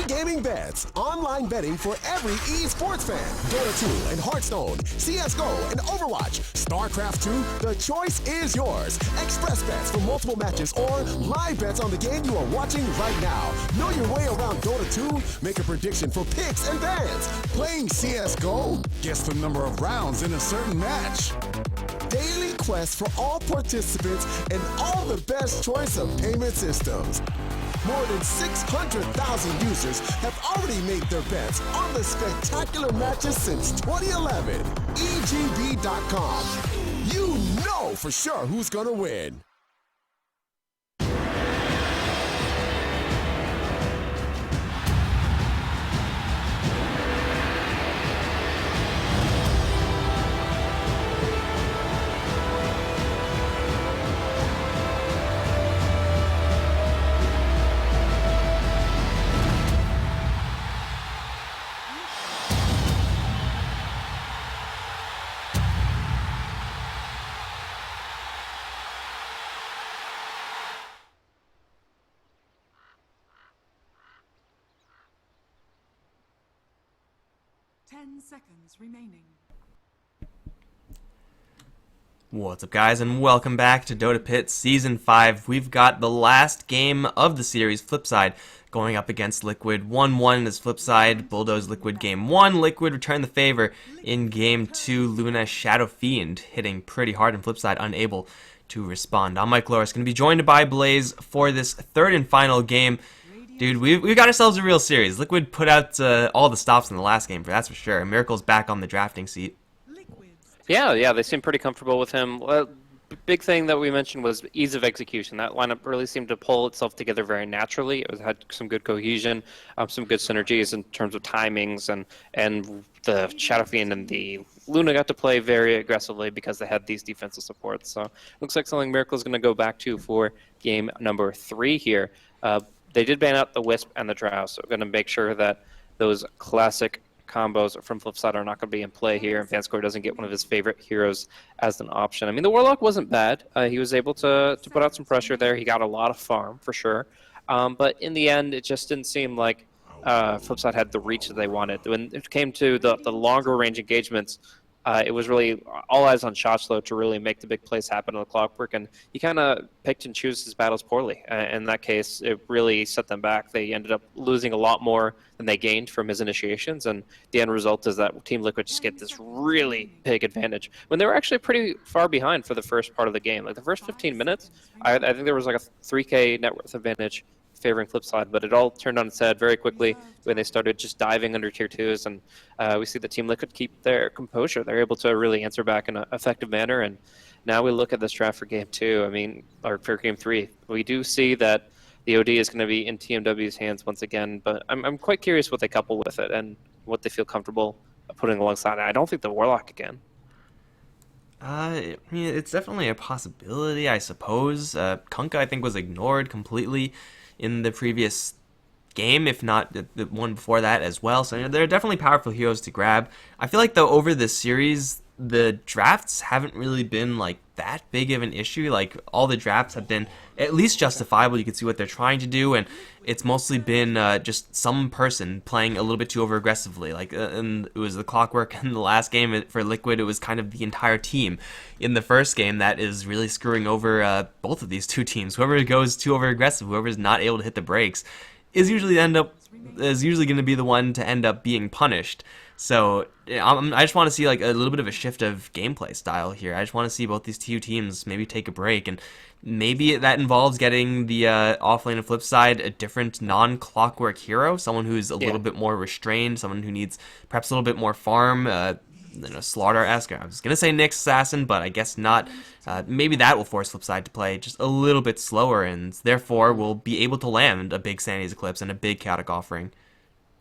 e-gaming bets, online betting for every esports fan. Dota 2 and Hearthstone, CSGO and Overwatch, StarCraft 2, the choice is yours. Express bets for multiple matches or live bets on the game you are watching right now. Know your way around Dota 2? Make a prediction for picks and bans. Playing CSGO? Guess the number of rounds in a certain match. Daily quest for all participants and all the best choice of payment systems. More than 600,000 users have already made their bets on the spectacular matches since 2011. EGB.com. You know for sure who's gonna win. Seconds remaining. What's up, guys, and welcome back to DotaPit Season 5. We've got the last game of the series, FlipSid, going up against Liquid. 1-1 is FlipSid, bulldoze Liquid Game 1. Liquid returned the favor in Game 2. Luna Shadow Fiend hitting pretty hard, and FlipSid unable to respond. I'm Mike Loris, going to be joined by Blaze for this third and final game. Dude, we've got ourselves a real series. Liquid put out all the stops in the last game, that's for sure. Miracle's back on the drafting seat. Yeah, they seem pretty comfortable with him. Big thing that we mentioned was ease of execution. That lineup really seemed to pull itself together very naturally. It had some good cohesion, some good synergies in terms of timings, and the Shadow Fiend and the Luna got to play very aggressively because they had these defensive supports. So looks like something Miracle's going to go back to for game number 3 here. They did ban out the Wisp and the Drow, so we're going to make sure that those classic combos from FlipSid are not going to be in play here, and Vanscore doesn't get one of his favorite heroes as an option. I mean, the Warlock wasn't bad. He was able to put out some pressure there. He got a lot of farm, for sure. But in the end, it just didn't seem like FlipSid had the reach that they wanted. When it came to the longer range engagements, it was really all eyes on ShotSlow to really make the big plays happen on the Clockwork, and he kind of picked and chose his battles poorly. In that case, it really set them back. They ended up losing a lot more than they gained from his initiations, and the end result is that Team Liquid just get this really big advantage when they were actually pretty far behind for the first part of the game. Like the first 15 minutes, I think there was like a 3K net worth advantage favoring FlipSid, but it all turned on its head very quickly when they started just diving under tier 2s, and we see the Team Liquid keep their composure. They're able to really answer back in an effective manner, and now we look at this draft for game 2, or for game 3. We do see that the OD is going to be in TMW's hands once again, but I'm quite curious what they couple with it and what they feel comfortable putting alongside it. I don't think the Warlock again. I mean, it's definitely a possibility, I suppose. Kunkka, I think, was ignored completely in the previous game, if not the one before that as well. So there are definitely powerful heroes to grab. I feel like, though, over this series, the drafts haven't really been like that big of an issue. Like, all the drafts have been at least justifiable. You can see what they're trying to do, and it's mostly been just some person playing a little bit too over aggressively. Like, and it was the Clockwork in the last game for Liquid. It was kind of the entire team in the first game that is really screwing over both of these two teams. Whoever goes too over aggressive, whoever is not able to hit the brakes, is usually going to be the one to end up being punished. So I just want to see like a little bit of a shift of gameplay style here. I just want to see both these two teams maybe take a break, and maybe that involves getting the offlane and FlipSid a different non-Clockwork hero, someone who's a little bit more restrained, someone who needs perhaps a little bit more farm, Slaughter-esque. I was gonna say Nyx Assassin, but I guess not. Maybe that will force FlipSid to play just a little bit slower, and therefore will be able to land a big Sanity's Eclipse and a big Chaotic Offering.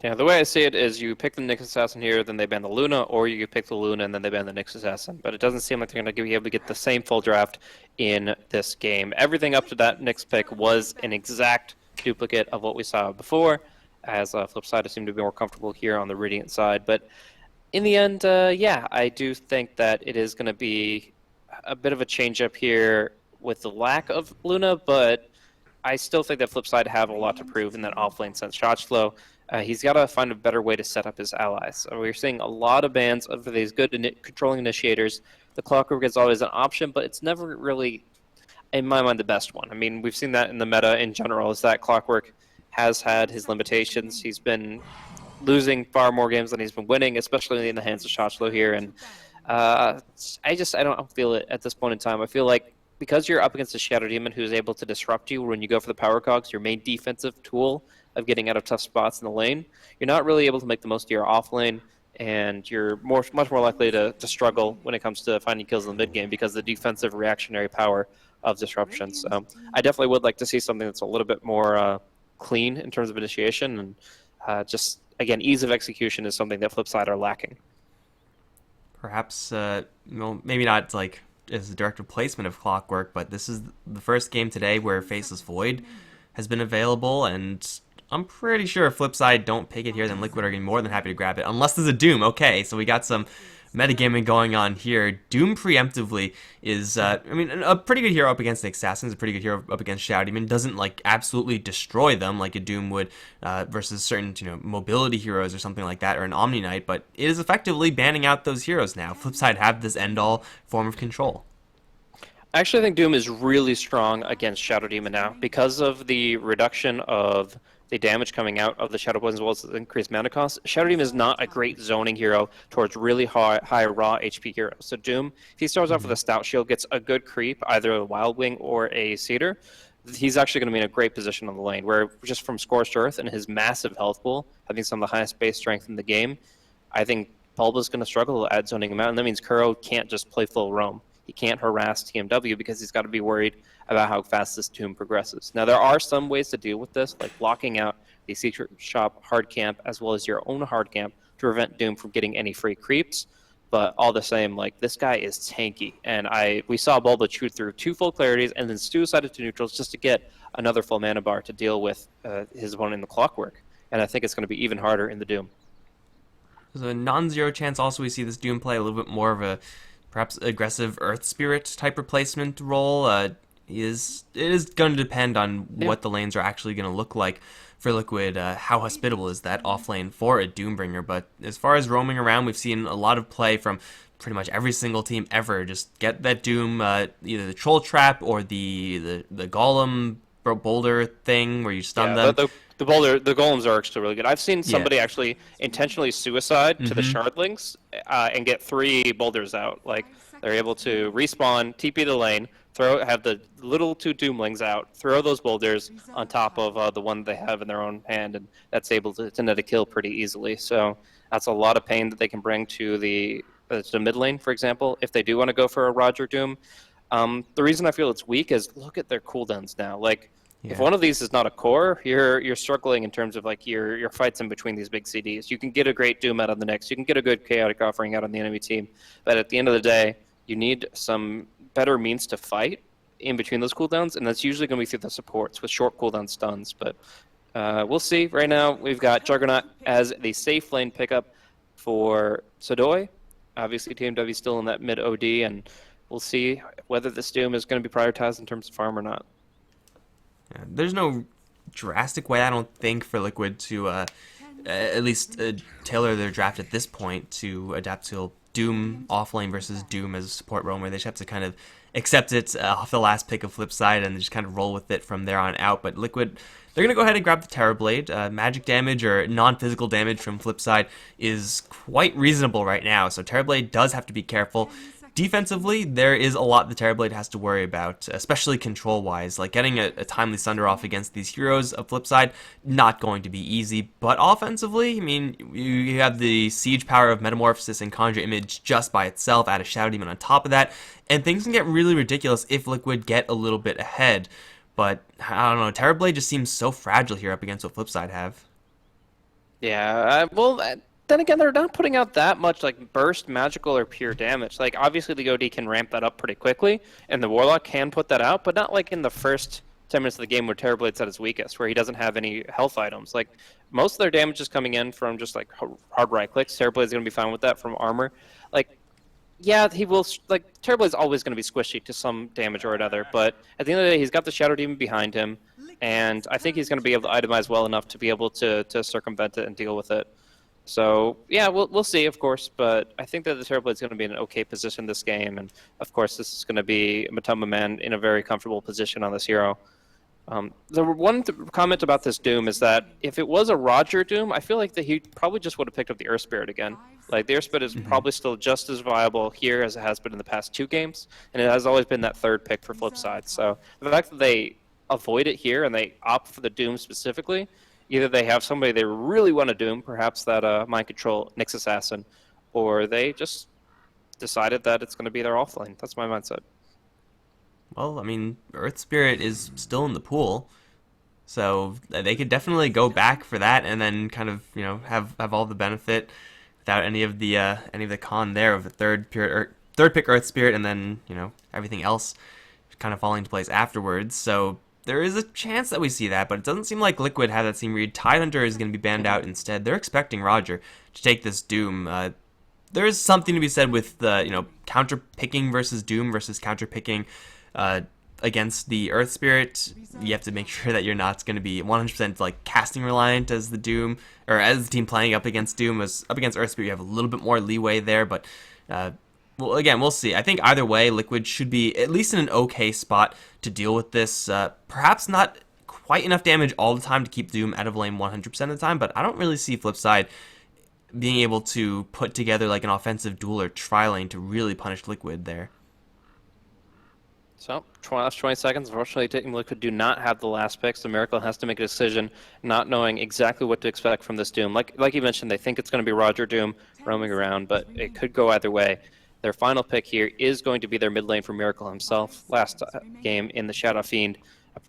Yeah, the way I see it is you pick the Nyx Assassin here, then they ban the Luna, or you pick the Luna and then they ban the Nyx Assassin. But it doesn't seem like they're going to be able to get the same full draft in this game. Everything up to that Nyx pick was an exact duplicate of what we saw before, as FlipSid seemed to be more comfortable here on the Radiant side. But in the end, yeah, I do think that it is going to be a bit of a change-up here with the lack of Luna, but I still think that FlipSid have a lot to prove in that offlane sense. Shot slow. He's got to find a better way to set up his allies. So we're seeing a lot of bans of these good controlling initiators. The Clockwork is always an option, but it's never really, in my mind, the best one. I mean, we've seen that in the meta in general, is that Clockwork has had his limitations. He's been losing far more games than he's been winning, especially in the hands of Shotchlow here. And I don't feel it at this point in time. I feel like because you're up against a Shadow Demon who's able to disrupt you when you go for the power cogs, your main defensive tool of getting out of tough spots in the lane, you're not really able to make the most of your off lane, and you're much more likely to struggle when it comes to finding kills in the mid game because of the defensive reactionary power of disruptions. I definitely would like to see something that's a little bit more clean in terms of initiation, and just again, ease of execution is something that FlipSid are lacking. Perhaps, maybe not like as a direct replacement of Clockwork, but this is the first game today where Faceless Void has been available, and I'm pretty sure if FlipSid don't pick it here, then Liquid are going to be more than happy to grab it, unless there's a Doom. Okay, so we got some metagaming going on here. Doom preemptively is, a pretty good hero up against the Assassins, a pretty good hero up against Shadow Demon. Doesn't, like, absolutely destroy them like a Doom would versus certain, mobility heroes or something like that, or an Omni Knight, but it is effectively banning out those heroes now. FlipSid have this end-all form of control. Actually, I think Doom is really strong against Shadow Demon now because of the reduction of the damage coming out of the Shadow Poison as well as the increased mana cost. Shadow Demon is not a great zoning hero towards really high raw HP heroes. So Doom, if he starts off with a Stout Shield, gets a good creep, either a Wild Wing or a Cedar, he's actually going to be in a great position on the lane, where just from Scorched Earth and his massive health pool, having some of the highest base strength in the game, I think Bulba's going to struggle at zoning him out, and that means Kuro can't just play full roam. He can't harass TMW because he's got to be worried about how fast this Doom progresses. Now, there are some ways to deal with this, like blocking out the Secret Shop hard camp as well as your own hard camp to prevent Doom from getting any free creeps. But all the same, like, this guy is tanky. And we saw Bulba shoot through 2 full clarities and then suicided to neutrals just to get another full mana bar to deal with his opponent in the Clockwork. And I think it's going to be even harder in the Doom. There's a non-zero chance also we see this Doom play a little bit more of a perhaps aggressive Earth Spirit type replacement role. It is going to depend on what the lanes are actually going to look like for Liquid. How hospitable is that off lane for a Doombringer? But as far as roaming around, we've seen a lot of play from pretty much every single team ever. Just get that Doom, either the Troll Trap or the Golem boulder thing where you stun them. The golems are actually really good. I've seen somebody actually intentionally suicide to the shardlings and get 3 boulders out. Like, they're able to respawn, TP the lane, have the little 2 doomlings out, throw those boulders on top of the one they have in their own hand, and that's able to net a kill pretty easily. So that's a lot of pain that they can bring to the mid lane, for example, if they do want to go for a Roger Doom. The reason I feel it's weak is look at their cooldowns now. Like, if one of these is not a core, you're struggling in terms of like your fights in between these big CDs. You can get a great Doom out on the next. You can get a good Chaotic Offering out on the enemy team. But at the end of the day, you need some better means to fight in between those cooldowns, and that's usually going to be through the supports with short cooldown stuns. But we'll see. Right now, we've got Juggernaut as the safe lane pickup for Sodoi. Obviously, TMW is still in that mid OD, and we'll see whether this Doom is going to be prioritized in terms of farm or not. There's no drastic way, I don't think, for Liquid to at least tailor their draft at this point to adapt to Doom offlane versus Doom as a support roamer. They just have to kind of accept it off the last pick of FlipSid and just kind of roll with it from there on out. But Liquid, they're going to go ahead and grab the Terrorblade. Magic damage or non-physical damage from FlipSid is quite reasonable right now, so Terrorblade does have to be careful. Defensively, there is a lot the Terrorblade has to worry about, especially control-wise. Like, getting a timely Sunder off against these heroes of FlipSid, not going to be easy. But offensively, I mean, you have the siege power of Metamorphosis and Conjure Image just by itself, add a Shadow Demon on top of that, and things can get really ridiculous if Liquid get a little bit ahead. But, I don't know, Terrorblade just seems so fragile here up against what FlipSid have. Yeah, then again, they're not putting out that much like burst, magical, or pure damage. Like, obviously the OD can ramp that up pretty quickly, and the Warlock can put that out, but not like in the first 10 minutes of the game where Terrorblade's at his weakest, where he doesn't have any health items. Like, most of their damage is coming in from just like hard right clicks. Terrorblade's going to be fine with that from armor. Like, yeah, he will, like, Terrorblade's always going to be squishy to some damage or another, but at the end of the day, he's got the Shadow Demon behind him. and I think he's going to be able to itemize well enough to be able to circumvent it and deal with it. So yeah, we'll see, of course, but I think that the Terrorblade is going to be in an okay position this game, and of course this is going to be Matoma Man in a very comfortable position on this hero. The one comment about this Doom is that if it was a Roger Doom, I feel like that he probably just would have picked up the Earth Spirit again. Like, the Earth Spirit is probably still just as viable here as it has been in the past 2 games, and it has always been that third pick for FlipSid. So the fact that they avoid it here and they opt for the Doom specifically, either they have somebody they really want to Doom, perhaps that Mind Control Nyx Assassin, or they just decided that it's going to be their offlane. That's my mindset. Well, I mean, Earth Spirit is still in the pool, so they could definitely go back for that and then kind of, you know, have all the benefit without any of the con there of the third pick Earth Spirit, and then, you know, everything else kind of falling into place afterwards. So there is a chance that we see that, but it doesn't seem like Liquid have that same read. Tidehunter is going to be banned out instead. They're expecting Roger to take this Doom. There is something to be said with the, you know, counter picking versus Doom versus counter picking against the Earth Spirit. You have to make sure that you're not going to be 100% like casting reliant as the Doom, or as the team playing up against Doom. As up against Earth Spirit, you have a little bit more leeway there, but well, again, we'll see. I think either way, Liquid should be at least in an okay spot to deal with this. Perhaps not quite enough damage all the time to keep Doom out of lane 100% of the time, but I don't really see FlipSid being able to put together like an offensive duel or tri-lane to really punish Liquid there. So, last 20 seconds. Unfortunately, Team Liquid do not have the last pick, so Miracle has to make a decision, not knowing exactly what to expect from this Doom. Like you mentioned, they think it's going to be Roger Doom roaming around, but it could go either way. Their final pick here is going to be their mid lane for Miracle himself. Last game in the Shadow Fiend,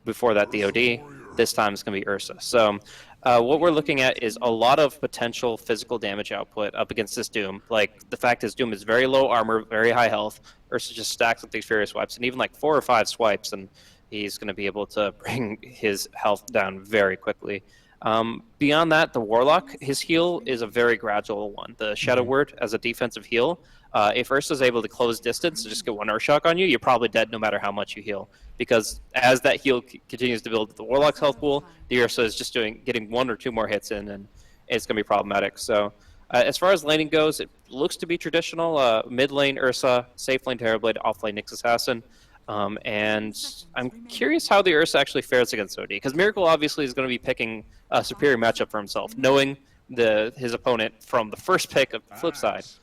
before that the OD. This time it's going to be Ursa. So what we're looking at is a lot of potential physical damage output up against this Doom. Like, the fact is Doom is very low armor, very high health. Ursa just stacks up these Furious Swipes, and even like 4 or 5 swipes, and he's going to be able to bring his health down very quickly. Beyond that, the Warlock, his heal is a very gradual one. The Shadow Word as a defensive heal, if Ursa's able to close distance and just get 1 Earthshock on you, you're probably dead no matter how much you heal. Because as that heal continues to build the Warlock's health pool, the Ursa is just getting 1 or 2 more hits in, and it's going to be problematic. So as far as laning goes, it looks to be traditional. Mid lane Ursa, safe lane Terrorblade, off lane Nyx Assassin. And I'm curious how the Ursa actually fares against OD, because Miracle obviously is going to be picking a superior matchup for himself, knowing his opponent from the first pick of the FlipSid.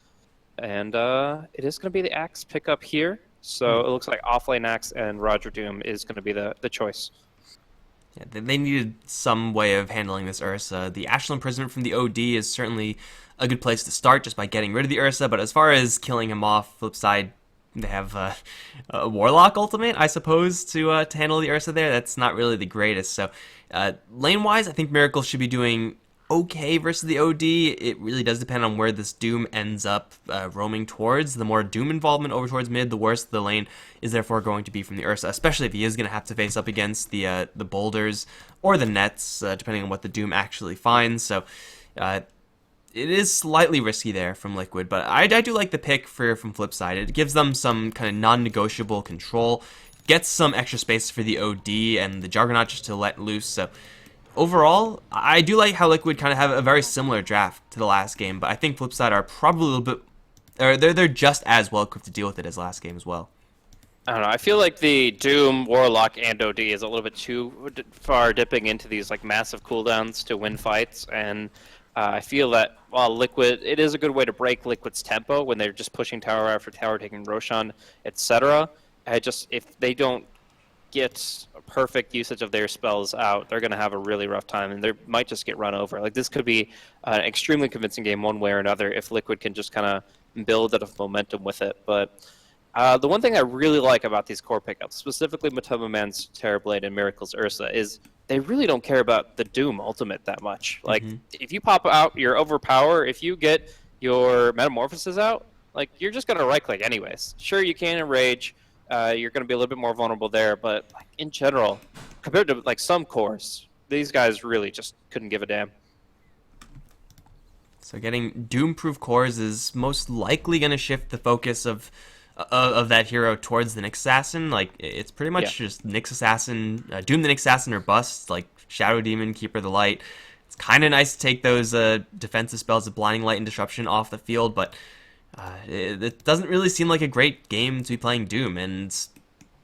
And it is going to be the Axe pickup here, so it looks like offlane Axe and Roger Doom is going to be the choice. Yeah, they needed some way of handling this Ursa. The Astral Imprisonment from the OD is certainly a good place to start, just by getting rid of the Ursa, but as far as killing him off, FlipSid, they have a Warlock ultimate, I suppose, to handle the Ursa there. That's not really the greatest. So lane-wise, I think Miracle should be doing okay versus the OD. It really does depend on where this Doom ends up roaming towards. The more Doom involvement over towards mid, the worse the lane is therefore going to be from the Ursa, especially if he is going to have to face up against the boulders or the nets, depending on what the Doom actually finds. So it is slightly risky there from Liquid, but I do like the pick from FlipSid. It gives them some kind of non-negotiable control, gets some extra space for the OD and the Juggernaut just to let loose. So overall, I do like how Liquid kind of have a very similar draft to the last game, but I think FlipSid are probably a little bit, or they're just as well equipped to deal with it as last game as well. I don't know. I feel like the Doom, Warlock, and OD is a little bit too far dipping into these like massive cooldowns to win fights, and I feel that while Liquid, it is a good way to break Liquid's tempo when they're just pushing tower after tower, taking Roshan, etc. If they don't get a perfect usage of their spells out, they're going to have a really rough time, and they might just get run over. Like, this could be an extremely convincing game one way or another if Liquid can just kind of build a momentum with it. But the one thing I really like about these core pickups, specifically Matoma Man's Terrorblade and Miracle's Ursa, is they really don't care about the Doom ultimate that much. Like, if you pop out your Overpower, if you get your Metamorphosis out, like, you're just going to right-click anyways. Sure, you can enrage. You're going to be a little bit more vulnerable there, but like, in general, compared to like some cores, these guys really just couldn't give a damn. So getting Doom-proof cores is most likely going to shift the focus of of that hero towards the Nyx Assassin. Like, it's pretty much just Nyx Assassin, Doom the Nyx Assassin or bust, like Shadow Demon, Keeper of the Light. It's kind of nice to take those defensive spells of Blinding Light and Disruption off the field, but it doesn't really seem like a great game to be playing Doom, and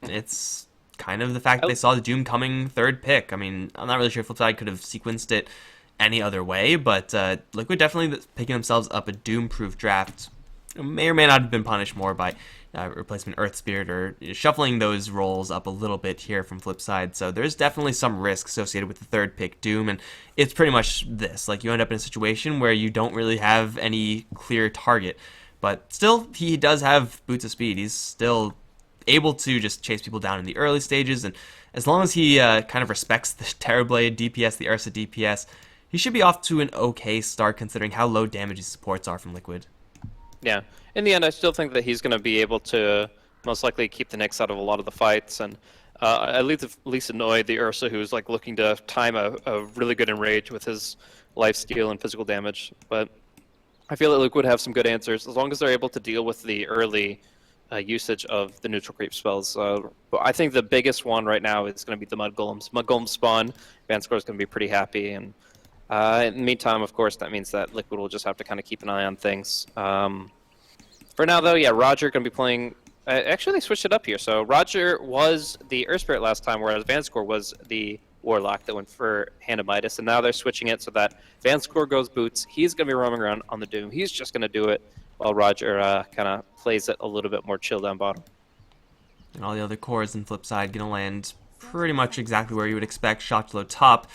it's kind of the fact that they saw the Doom coming third pick. I mean, I'm not really sure if FlipSid could have sequenced it any other way, but Liquid definitely picking themselves up a Doom-proof draft may or may not have been punished more by replacement Earth Spirit or shuffling those roles up a little bit here from FlipSid. So there's definitely some risk associated with the third pick Doom, and it's pretty much this. Like, you end up in a situation where you don't really have any clear target, but still, he does have boots of speed. He's still able to just chase people down in the early stages, and as long as he kind of respects the Terrorblade DPS, the Ursa DPS, he should be off to an okay start considering how low damage his supports are from Liquid. Yeah. In the end, I still think that he's going to be able to most likely keep the Nyx out of a lot of the fights, and at least annoy the Ursa, who's like looking to time a really good enrage with his lifesteal and physical damage. But I feel that Liquid have some good answers as long as they're able to deal with the early usage of the neutral creep spells. But I think the biggest one right now is going to be the Mud Golems. Mud Golems spawn, Vanscore is going to be pretty happy, and in the meantime, of course, that means that Liquid will just have to kind of keep an eye on things. For now, though, yeah, Roger going to be playing... actually, they switched it up here. So Roger was the Earth Spirit last time, whereas Vanscore was the Warlock that went for Hand of Midas. And now they're switching it so that Vanscore goes boots. He's going to be roaming around on the Doom. He's just going to do it while Roger kind of plays it a little bit more chill down bottom. And all the other cores in FlipSid going to land pretty much exactly where you would expect. Shotlow top,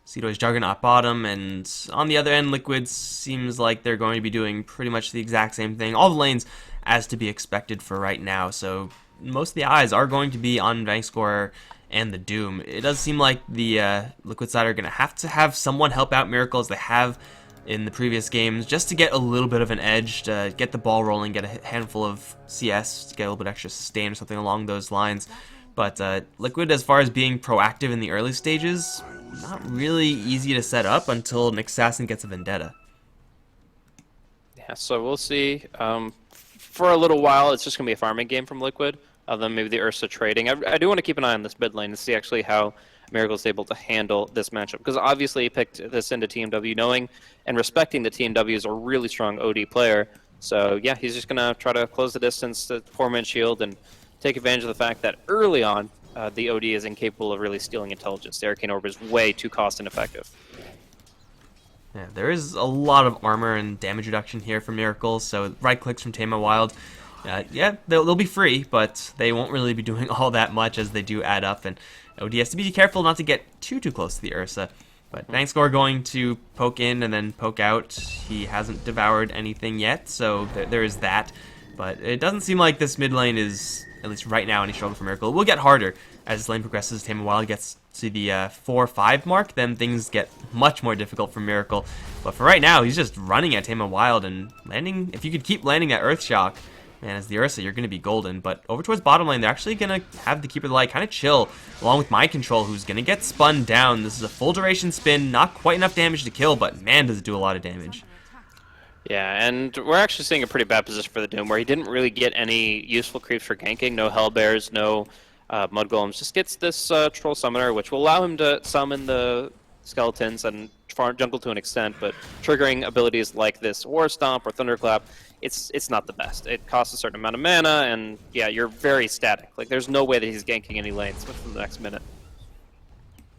Cedo's Juggernaut bottom, and on the other end, Liquid seems like they're going to be doing pretty much the exact same thing. All the lanes as to be expected for right now, so most of the eyes are going to be on Vanscore and the Doom. It does seem like the Liquid side are going to have someone help out Miracle as they have in the previous games, just to get a little bit of an edge, to get the ball rolling, get a handful of CS, to get a little bit extra sustain or something along those lines. But Liquid, as far as being proactive in the early stages, not really easy to set up until Nyx Assassin gets a Vendetta. Yeah, so we'll see. For a little while, it's just going to be a farming game from Liquid, then maybe the Ursa trading. I do want to keep an eye on this mid lane to see actually how Miracle's able to handle this matchup, because obviously he picked this into TMW knowing and respecting that TMW is a really strong OD player. So yeah, he's just going to try to close the distance to 4-man shield and take advantage of the fact that early on, the OD is incapable of really stealing intelligence. The Arcane Orb is way too cost ineffective. Yeah, there is a lot of armor and damage reduction here for Miracle, so right clicks from Tame Wild, yeah, they'll be free, but they won't really be doing all that much as they do add up, and OD has to be careful not to get too close to the Ursa. But Vanscore going to poke in and then poke out. He hasn't devoured anything yet, so there is that. But it doesn't seem like this mid lane is, at least right now, any struggle for Miracle. It will get harder as this lane progresses. Tame Wild gets to the 4-5 mark, then things get much more difficult for Miracle. But for right now, he's just running at Tame Wild and landing. If you could keep landing that Earth Shock, man, as the Ursa, you're going to be golden. But over towards bottom lane, they're actually going to have the Keeper of the Light kind of chill, along with Mind Control, who's going to get spun down. This is a full duration spin, not quite enough damage to kill, but man, does it do a lot of damage. Yeah, and we're actually seeing a pretty bad position for the Doom, where he didn't really get any useful creeps for ganking. No Hellbears, no Mud Golems. Just gets this Troll Summoner, which will allow him to summon the skeletons and farm jungle to an extent, but triggering abilities like this War Stomp or Thunderclap, it's not the best. It costs a certain amount of mana, and yeah, you're very static. Like, there's no way that he's ganking any lanes within the next minute.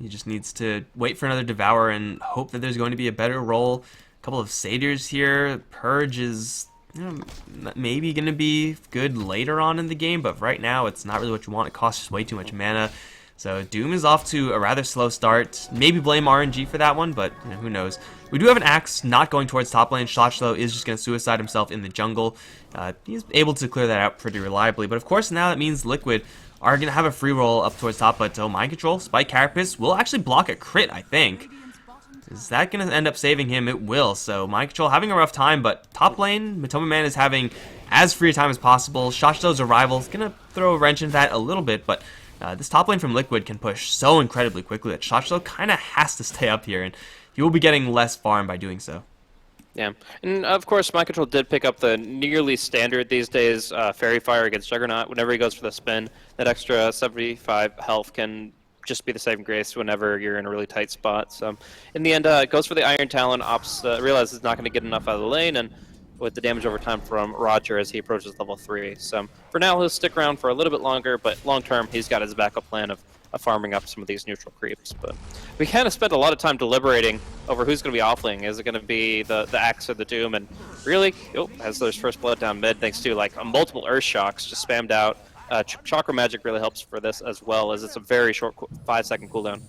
He just needs to wait for another Devour and hope that there's going to be a better roll. A couple of Satyrs here. Purge is maybe going to be good later on in the game, but right now it's not really what you want. It costs way too much mana. So Doom is off to a rather slow start. Maybe blame RNG for that one, but who knows. We do have an Axe not going towards top lane. Shotlow is just going to suicide himself in the jungle. He's able to clear that out pretty reliably, but of course now that means Liquid are going to have a free roll up towards top plateau. Mind Control, Spike Carapace will actually block a crit, I think. Is that going to end up saving him? It will. So Mind Control having a rough time, but top lane, Matoma Man is having as free a time as possible. Shotlow's arrival is going to throw a wrench into that a little bit, but this top lane from Liquid can push so incredibly quickly that Shotlow kind of has to stay up here, and he will be getting less farm by doing so. Yeah, and of course, Mind Control did pick up the nearly standard these days Fairy Fire against Juggernaut. Whenever he goes for the spin, that extra 75 health can just be the saving grace whenever you're in a really tight spot. So, in the end, goes for the Iron Talon. Ops realizes he's not going to get enough out of the lane, and with the damage over time from Roger as he approaches level 3. So, for now, he'll stick around for a little bit longer, but long term, he's got his backup plan of farming up some of these neutral creeps. But we kind of spent a lot of time deliberating over who's going to be offlaning. Is it going to be the Axe or the Doom? And really, as there's first blood down mid, thanks to like multiple Earth Shocks just spammed out. Chakra Magic really helps for this as well, as it's a very short 5-second cooldown.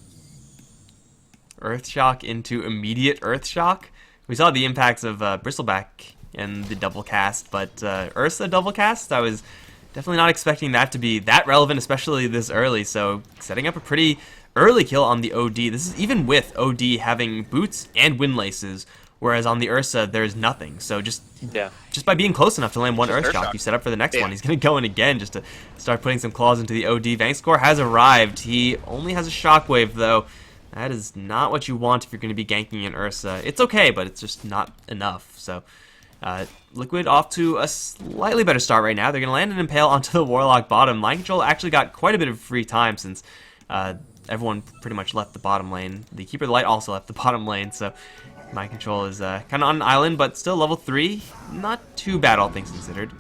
Earth Shock into immediate Earth Shock. We saw the impacts of Bristleback and the double cast, but Ursa double cast, I was definitely not expecting that to be that relevant, especially this early. So setting up a pretty early kill on the OD. This is even with OD having boots and windlaces, whereas on the Ursa there's nothing. So just by being close enough to land one Earth Shock, you set up for the next one. He's going to go in again just to start putting some claws into the OD. Vangscore has arrived. He only has a Shockwave though. That is not what you want if you're going to be ganking an Ursa. It's okay, but it's just not enough. So Liquid off to a slightly better start right now. They're going to land an Impale onto the Warlock bottom. Mind Control actually got quite a bit of free time since everyone pretty much left the bottom lane. The Keeper of the Light also left the bottom lane, so Mind Control is kind of on an island, but still level 3. Not too bad, all things considered.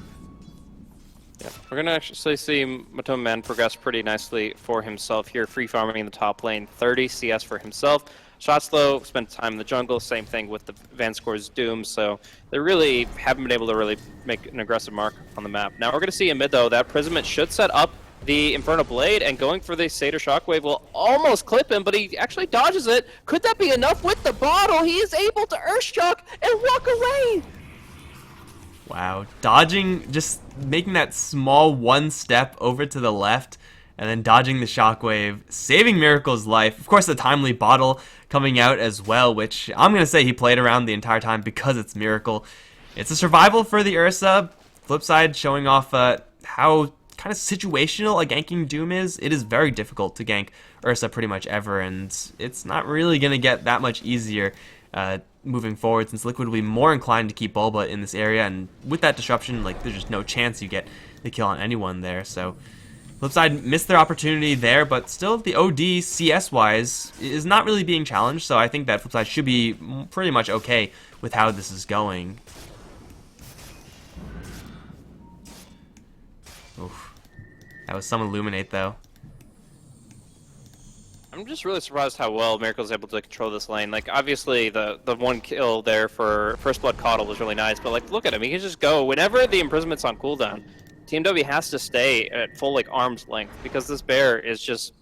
Yeah, we're going to actually see Matoma Man progress pretty nicely for himself here, free farming in the top lane, 30 CS for himself. Shot slow, spent time in the jungle, same thing with the Vanscore's Doom, so they really haven't been able to really make an aggressive mark on the map. Now we're going to see in mid, though, that Prismate should set up the Inferno Blade, and going for the Satyr Shockwave will almost clip him, but he actually dodges it. Could that be enough with the bottle? He is able to Earthshock and walk away! Wow, dodging, just making that small one step over to the left, and then dodging the Shockwave, saving Miracle's life. Of course, the timely bottle coming out as well, which I'm going to say he played around the entire time because it's Miracle. It's a survival for the Ursa. FlipSid showing off how kind of situational a ganking Doom is. It is very difficult to gank Ursa pretty much ever, and it's not really going to get that much easier moving forward, since Liquid will be more inclined to keep Bulba in this area, and with that disruption, like, there's just no chance you get the kill on anyone there. So FlipSid missed their opportunity there, but still the OD CS-wise is not really being challenged, so I think that FlipSid should be pretty much okay with how this is going. Oof. That was some Illuminate, though. I'm just really surprised how well Miracle's able to control this lane. Like, obviously, the one kill there for First Blood Coddle was really nice, but, like, look at him. He can just go. Whenever the Imprisont's on cooldown, Team W has to stay at full, like, arm's length, because this bear is just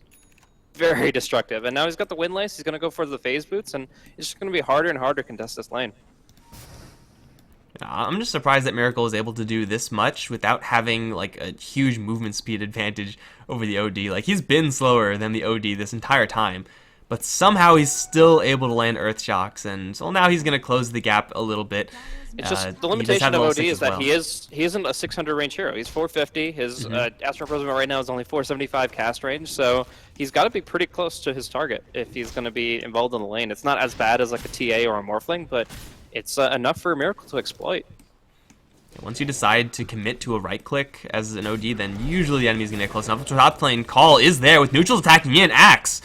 very destructive. And now he's got the Windlace. He's going to go for the Phase Boots, and it's just going to be harder and harder to contest this lane. I'm just surprised that Miracle is able to do this much without having like a huge movement speed advantage over the OD. Like, he's been slower than the OD this entire time, but somehow he's still able to land Earth Shocks, and so now he's going to close the gap a little bit. It's just the limitation of OD is that he isn't a 600 range hero. He's 450. His Astral Imprisonment right now is only 475 cast range, so he's got to be pretty close to his target if he's going to be involved in the lane. It's not as bad as like a TA or a Morphling, but it's enough for a Miracle to exploit. Once you decide to commit to a right click as an OD, then usually the enemy's going to get close enough. Top lane call is there with neutrals attacking in. Axe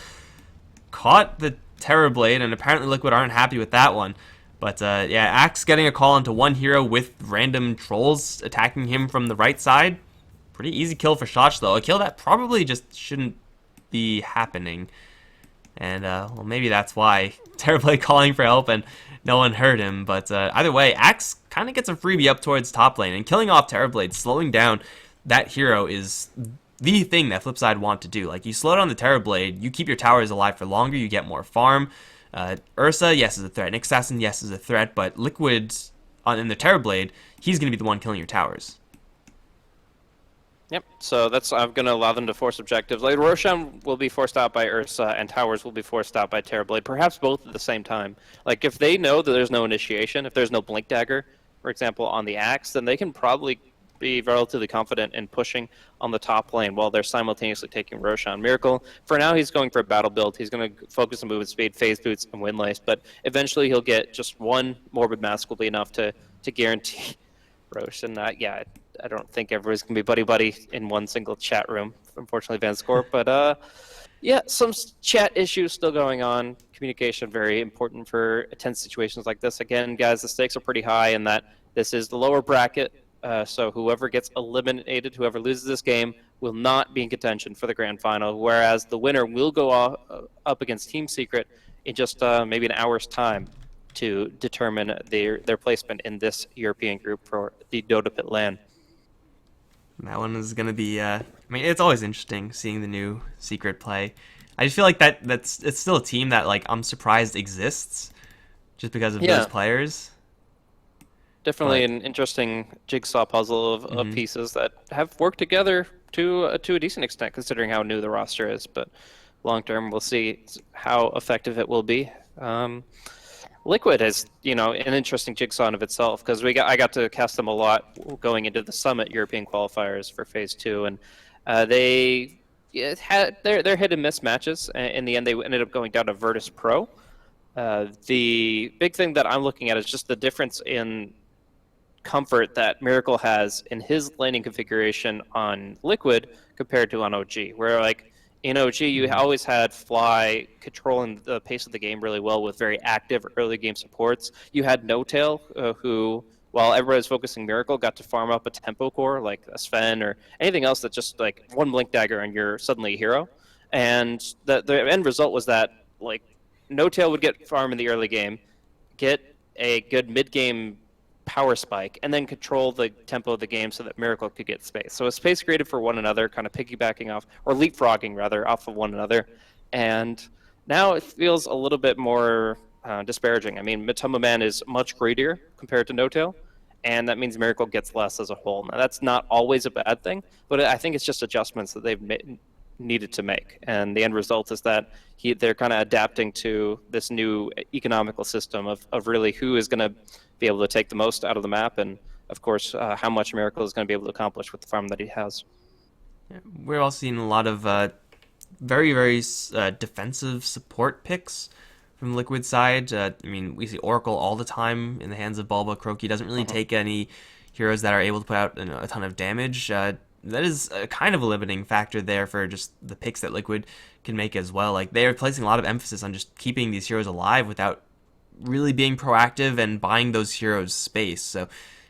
caught the Terror Blade, and apparently Liquid aren't happy with that one. But yeah, Axe getting a call into one hero with random trolls attacking him from the right side. Pretty easy kill for Shots, though. A kill that probably just shouldn't be happening. And well, maybe that's why Terror Blade calling for help and no one heard him. But either way, Axe kind of gets a freebie up towards top lane, and killing off Terror Blade, slowing down that hero is the thing that FlipSid want to do. Like, you slow down the Terror Blade, you keep your towers alive for longer, you get more farm. Ursa, yes, is a threat. Nick Assassin, yes, is a threat, but Liquid in the Terror Blade, he's going to be the one killing your towers. Yep, so I'm going to allow them to force objectives. Like, Roshan will be forced out by Ursa, and towers will be forced out by Terrorblade, perhaps both at the same time. Like, if they know that there's no initiation, if there's no Blink Dagger, for example, on the Axe, then they can probably be relatively confident in pushing on the top lane while they're simultaneously taking Roshan. Miracle, for now, he's going for a battle build. He's going to focus on movement speed, phase boots, and windlace, but eventually he'll get just one Morbid Mask will be enough to guarantee Roshan. Yeah, I don't think everybody's going to be buddy-buddy in one single chat room, unfortunately, Vanscore, but yeah, some chat issues still going on. Communication very important for tense situations like this. Again, guys, the stakes are pretty high in that this is the lower bracket, so whoever gets eliminated, whoever loses this game, will not be in contention for the grand final, whereas the winner will go up against Team Secret in just maybe an hour's time to determine their placement in this European group for the DotaPit LAN. That one is going to be, I mean, it's always interesting seeing the new Secret play. I just feel like it's still a team that, like, I'm surprised exists just because of those players. Definitely an interesting jigsaw puzzle of pieces that have worked together to a decent extent, considering how new the roster is. But long term, we'll see how effective it will be. Liquid is, an interesting jigsaw in of itself, because I got to cast them a lot going into the Summit European qualifiers for Phase 2, and they had their hit and miss matches. In the end, they ended up going down to Virtus Pro. The big thing that I'm looking at is just the difference in comfort that Miracle has in his laning configuration on Liquid compared to on OG, where like in OG you always had Fly controlling the pace of the game really well with very active early game supports. You had No Tail, who, while everybody was focusing Miracle, got to farm up a tempo core like a Sven or anything else that just like one blink dagger and you're suddenly a hero. And the end result was that like No Tail would get farm in the early game, get a good mid game power spike, and then control the tempo of the game so that Miracle could get space. So a space created for one another, kind of piggybacking off, or leapfrogging rather, off of one another. And now it feels a little bit more disparaging. I mean, Matoma Man is much greedier compared to No Tail, and that means Miracle gets less as a whole. Now that's not always a bad thing, but I think it's just adjustments that they've needed to make. And the end result is that they're kind of adapting to this new economical system of really who is going to be able to take the most out of the map, and of course how much Miracle is going to be able to accomplish with the farm that he has. Yeah, we're all seeing a lot of very, very defensive support picks from Liquid side. I mean, we see Oracle all the time in the hands of Bulba. Croaky doesn't really take any heroes that are able to put out a ton of damage. That is a kind of a limiting factor there for just the picks that Liquid can make as well. Like, they are placing a lot of emphasis on just keeping these heroes alive without really being proactive and buying those heroes space. So,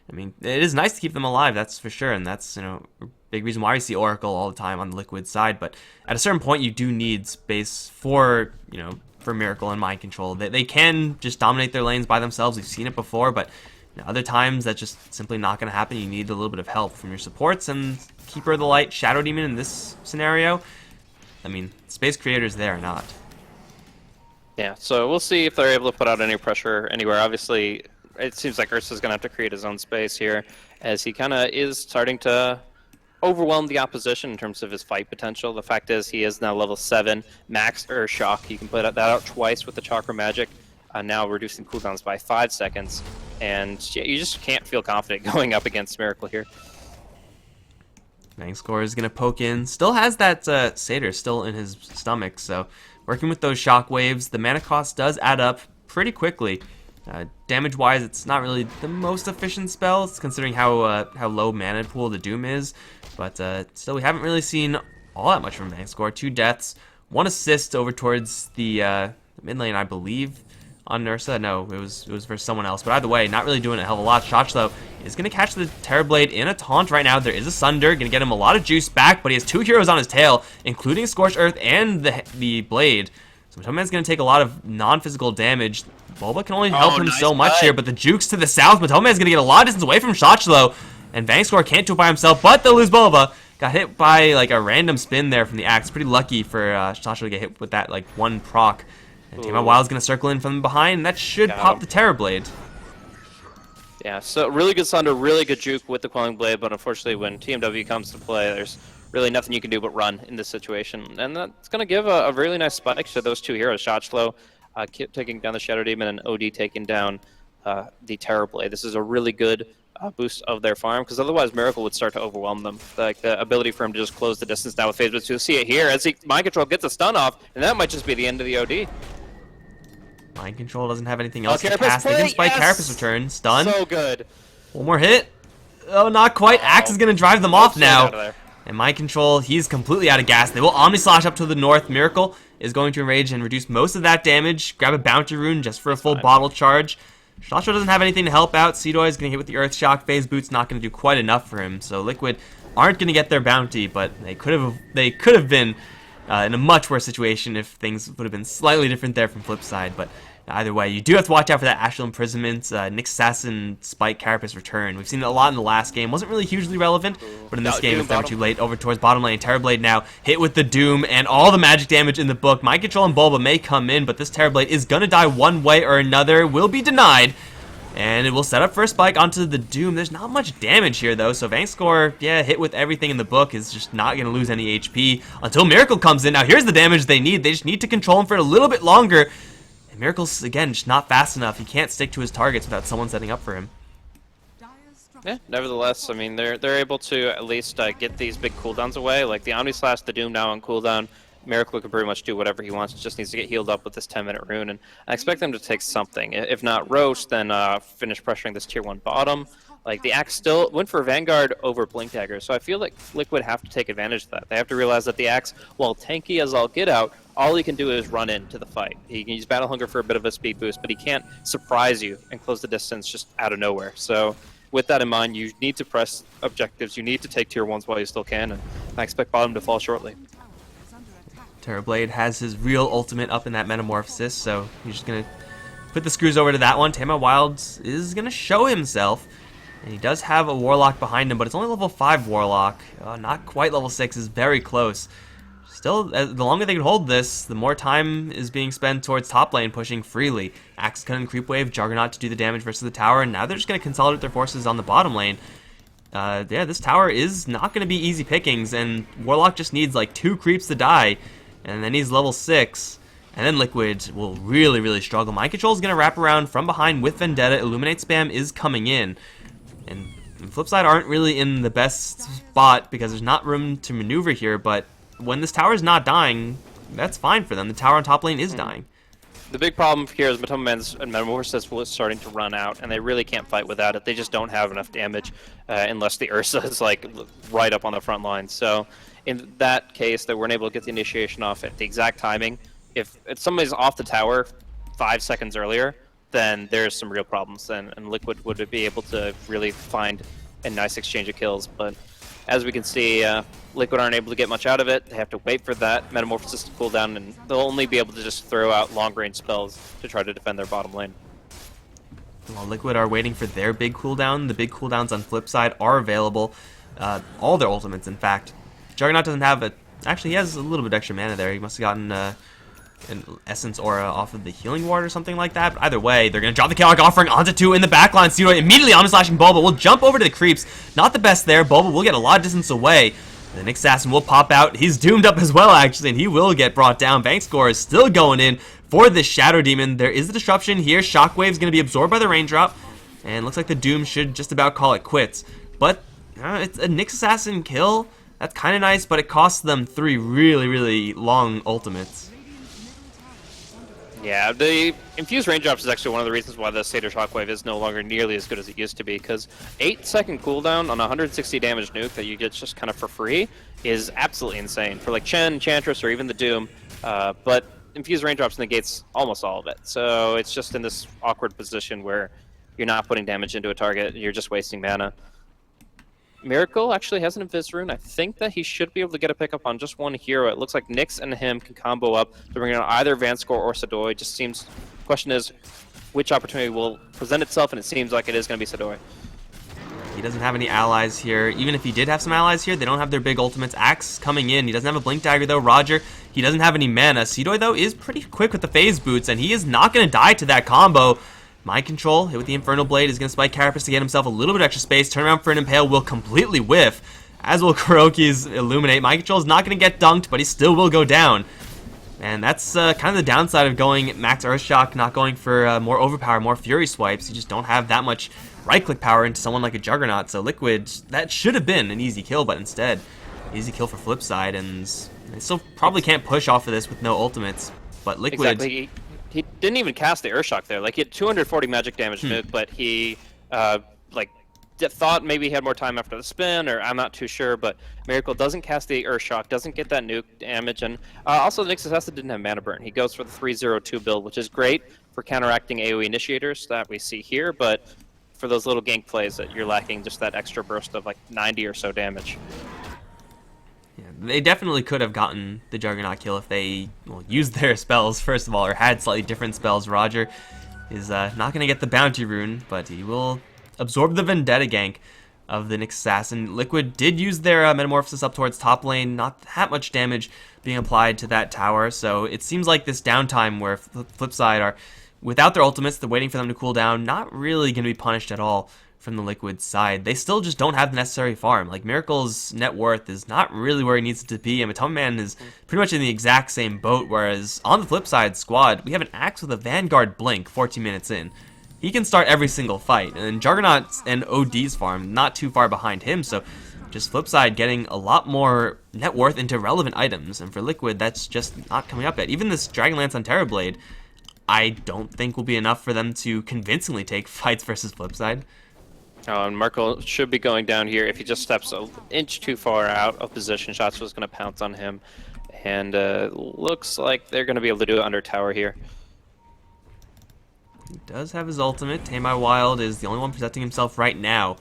I mean, it is nice to keep them alive, that's for sure, and that's, a big reason why we see Oracle all the time on the Liquid side. But at a certain point, you do need space for, for Miracle and Mind Control. They can just dominate their lanes by themselves. We've seen it before, but other times that's just simply not going to happen. You need a little bit of help from your supports, and Keeper of the Light, Shadow Demon in this scenario, I mean, space creators there or not. Yeah, so we'll see if they're able to put out any pressure anywhere. Obviously, it seems like Ursa's going to have to create his own space here, as he kind of is starting to overwhelm the opposition in terms of his fight potential. The fact is, he is now level 7, max Ur Shock. He can put that out twice with the Chakra Magic, now reducing cooldowns by 5 seconds. And yeah, you just can't feel confident going up against Miracle here. Vangscore is going to poke in. Still has that Satyr still in his stomach, so working with those shockwaves, the mana cost does add up pretty quickly. Damage-wise, it's not really the most efficient spell, considering how low mana pool the Doom is. But still, we haven't really seen all that much from Vangscore. 2 deaths, 1 assist over towards the mid lane, I believe, on Nursa. No, it was for someone else. But either way, not really doing a hell of a lot. Shochlo is going to catch the Terrorblade in a taunt right now. There is a Sunder, going to get him a lot of juice back, but he has 2 heroes on his tail, including Scorched Earth and the Blade. So Matoman's going to take a lot of non-physical damage. Bulba can only help him so much here, but the jukes to the south, Matoman's going to get a lot of distance away from Shochlo, and Vangscore can't do it by himself, but they'll lose Bulba. Got hit by like a random spin there from the axe. Pretty lucky for Shochlo to get hit with that like 1 proc. And Team Wild's going to circle in from behind, and that should pop the Terrorblade. Yeah, so really good Sunder, really good juke with the Quelling Blade, but unfortunately when TMW comes to play, there's really nothing you can do but run in this situation. And that's going to give a really nice spike to those 2 heroes. Shochlo taking down the Shadow Demon, and OD taking down the Terrorblade. This is a really good boost of their farm, because otherwise Miracle would start to overwhelm them. Like the ability for him to just close the distance now with phase boost. You'll see it here as Mind Control gets a stun off, and that might just be the end of the OD. Mind Control doesn't have anything else to Carapace cast. They play, can spike yes! Carapace return. Stun. So good. One more hit. Oh, not quite. Axe is going to drive them off now. And Mind Control, he's completely out of gas. They will Omni Slash up to the north. Miracle is going to enrage and reduce most of that damage. Grab a Bounty Rune just for a full bottle charge. Shasho doesn't have anything to help out. Seedoy is going to hit with the Earth Shock. Phase Boot's not going to do quite enough for him. So Liquid aren't going to get their bounty, but they could have been in a much worse situation if things would have been slightly different there from FlipSid. But either way, you do have to watch out for that Astral Imprisonment, Nick Assassin, Spike, Carapace return. We've seen it a lot in the last game. Wasn't really hugely relevant, but in this game it's never too late. Over towards bottom lane, Terrorblade now hit with the Doom and all the magic damage in the book. Mind Control and Bulba may come in, but this Terrorblade is going to die one way or another. Will be denied. And it will set up for a spike onto the Doom. There's not much damage here, though, so Vangscore, yeah, hit with everything in the book, is just not going to lose any HP until Miracle comes in. Now, here's the damage they need. They just need to control him for a little bit longer. And Miracle's, again, just not fast enough. He can't stick to his targets without someone setting up for him. Yeah, nevertheless, I mean, they're able to at least get these big cooldowns away. Like, the Omni Slash, the Doom now on cooldown. Miracle can pretty much do whatever he wants. Just needs to get healed up with this 10-minute rune, and I expect them to take something. If not roast, then finish pressuring this tier 1 bottom. Like, the Axe still went for Vanguard over Blink Dagger, so I feel like Liquid have to take advantage of that. They have to realize that the Axe, while tanky as all get out, all he can do is run into the fight. He can use Battle Hunger for a bit of a speed boost, but he can't surprise you and close the distance just out of nowhere. So with that in mind, you need to press objectives. You need to take tier 1s while you still can, and I expect bottom to fall shortly. Terrorblade has his real ultimate up in that Metamorphosis, so he's just going to put the screws over to that one. Tama Wilds is going to show himself, and he does have a Warlock behind him, but it's only level 5 Warlock. Not quite level 6, is very close. Still, the longer they can hold this, the more time is being spent towards top lane pushing freely. Axe Gun and Creep Wave, Juggernaut to do the damage versus the tower, and now they're just going to consolidate their forces on the bottom lane. Yeah, this tower is not going to be easy pickings, and Warlock just needs like 2 creeps to die. And then he's level 6. And then Liquid will really, really struggle. Mind Control is going to wrap around from behind with Vendetta. Illuminate spam is coming in. And FlipSid aren't really in the best spot because there's not room to maneuver here. But when this tower is not dying, that's fine for them. The tower on top lane is dying. The big problem here is Matoma Man's Metamorphosis was starting to run out, and they really can't fight without it. They just don't have enough damage unless the Ursa is like right up on the front line. So in that case, they weren't able to get the initiation off at the exact timing. If somebody's off the tower 5 seconds earlier, then there's some real problems, and Liquid would be able to really find a nice exchange of kills. But as we can see, Liquid aren't able to get much out of it. They have to wait for that Metamorphosis to cool down, and they'll only be able to just throw out long-range spells to try to defend their bottom lane. While Liquid are waiting for their big cooldown, the big cooldowns on FlipSid are available. All their ultimates, in fact. Juggernaut doesn't have a... Actually, he has a little bit extra mana there. He must have gotten an Essence Aura off of the Healing Ward or something like that. But either way, they're going to drop the Chaotic Offering onto 2 in the backline. Seedoy immediately Omnislashing Bulba. Will jump over to the creeps. Not the best there. Bulba will get a lot of distance away. The Nick Assassin will pop out. He's doomed up as well, actually, and he will get brought down. Bankscore is still going in for this Shadow Demon. There is a disruption here. Shockwave's going to be absorbed by the Raindrop. And looks like the Doom should just about call it quits. But it's a Nick Assassin kill. That's kind of nice, but it costs them 3 really, really long ultimates. Yeah, the Infused Raindrops is actually one of the reasons why the Satyr Shockwave is no longer nearly as good as it used to be, because 8-second cooldown on a 160 damage nuke that you get just kind of for free is absolutely insane for like Chen, Enchantress, or even the Doom, but Infused Raindrops negates almost all of it, so it's just in this awkward position where you're not putting damage into a target, you're just wasting mana. Miracle actually has an Invis Rune. I think that he should be able to get a pickup on just one hero. It looks like Nyx and him can combo up to bring on either Vanscore or Sedoy. Just seems, the question is, which opportunity will present itself, and it seems like it is going to be Sedoy. He doesn't have any allies here. Even if he did have some allies here, they don't have their big ultimates. Axe coming in. He doesn't have a Blink Dagger, though. Roger, he doesn't have any mana. Sedoy, though, is pretty quick with the Phase Boots, and he is not going to die to that combo. Mind Control, hit with the Infernal Blade, is going to spike Carapace to get himself a little bit extra space. Turn around for an Impale, will completely whiff, as will Kuroki's Illuminate. Mind Control is not going to get dunked, but he still will go down. And that's kind of the downside of going max Earthshock, not going for more overpower, more Fury swipes. You just don't have that much right-click power into someone like a Juggernaut. So Liquid, that should have been an easy kill, but instead, easy kill for FlipSid, and they still probably can't push off of this with no ultimates. But Liquid... Exactly. He didn't even cast the Earthshock there. Like, he had 240 magic damage, but he, thought maybe he had more time after the spin, or I'm not too sure, but Miracle doesn't cast the Earthshock, doesn't get that nuke damage, and also the Nyx Assassin didn't have mana burn. He goes for the 3-0-2 build, which is great for counteracting AoE initiators that we see here, but for those little gank plays that you're lacking just that extra burst of like 90 or so damage. Yeah, they definitely could have gotten the Juggernaut kill if they used their spells, first of all, or had slightly different spells. Roger is not going to get the Bounty Rune, but he will absorb the Vendetta gank of the Nyx Assassin. Liquid did use their Metamorphosis up towards top lane, not that much damage being applied to that tower, so it seems like this downtime where FlipSid are, without their ultimates, they're waiting for them to cool down, not really going to be punished at all from the Liquid side. They still just don't have the necessary farm. Like, Miracle's net worth is not really where he needs it to be, and Matoma Man is pretty much in the exact same boat, whereas on the FlipSid squad, we have an Axe with a Vanguard Blink 14 minutes in. He can start every single fight, and Juggernaut and OD's farm not too far behind him, so just FlipSid getting a lot more net worth into relevant items, and for Liquid, that's just not coming up yet. Even this Dragonlance on Terrorblade, I don't think will be enough for them to convincingly take fights versus FlipSid. Oh, and Marco should be going down here. If he just steps an inch too far out of position, Shots was going to pounce on him, and looks like they're going to be able to do it under tower here. He does have his ultimate. Tamei Wild is the only one protecting himself right now.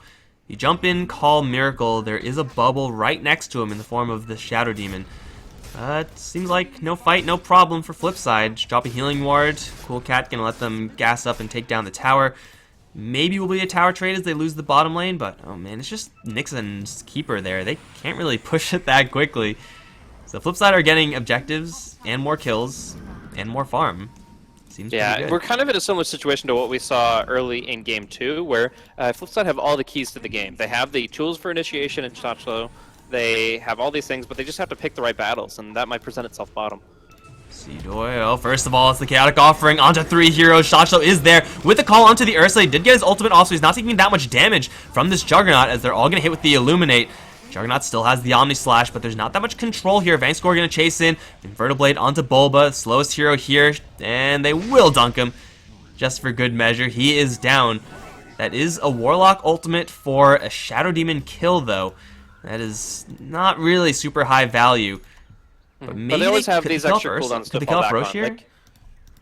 You jump in, call Miracle. There is a bubble right next to him in the form of the Shadow Demon. It seems like no fight, no problem for FlipSid. Just drop a healing ward. Cool Cat gonna let them gas up and take down the tower. Maybe will be a tower trade as they lose the bottom lane, but oh man, it's just Nixon's keeper there. They can't really push it that quickly. So FlipSid are getting objectives and more kills and more farm. Seems yeah, we're kind of in a similar situation to what we saw early in Game 2, where FlipSid have all the keys to the game. They have the tools for initiation and Shotflow. They have all these things, but they just have to pick the right battles, and that might present itself bottom. Doyle, first of all, it's the Chaotic Offering onto 3 heroes. Shotflow is there with the call onto the Ursa. He did get his ultimate off, so he's not taking that much damage from this Juggernaut, as they're all going to hit with the Illuminate. Juggernaut still has the Omni Slash, but there's not that much control here. Vangscore going to chase in. Inverted Blade onto Bulba, slowest hero here, and they will dunk him just for good measure. He is down. That is a Warlock ultimate for a Shadow Demon kill, though. That is not really super high value. But maybe they always have these extra cooldowns to fall back on. Here? Like,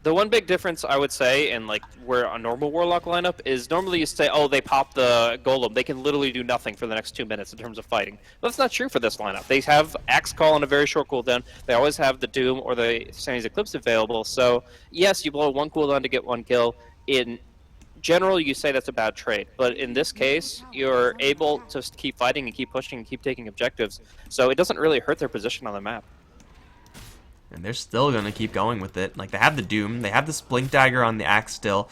the one big difference I would say in like where a normal Warlock lineup is, normally you say, oh, they pop the Golem, they can literally do nothing for the next 2 minutes in terms of fighting. But that's not true for this lineup. They have Axe Call on a very short cooldown. They always have the Doom or the Sandy's Eclipse available. So yes, you blow one cooldown to get one kill. In general, you say that's a bad trade. But in this case, you're able to keep fighting and keep pushing and keep taking objectives. So it doesn't really hurt their position on the map. And they're still going to keep going with it. Like, they have the Doom. They have the Splink Dagger on the Axe still.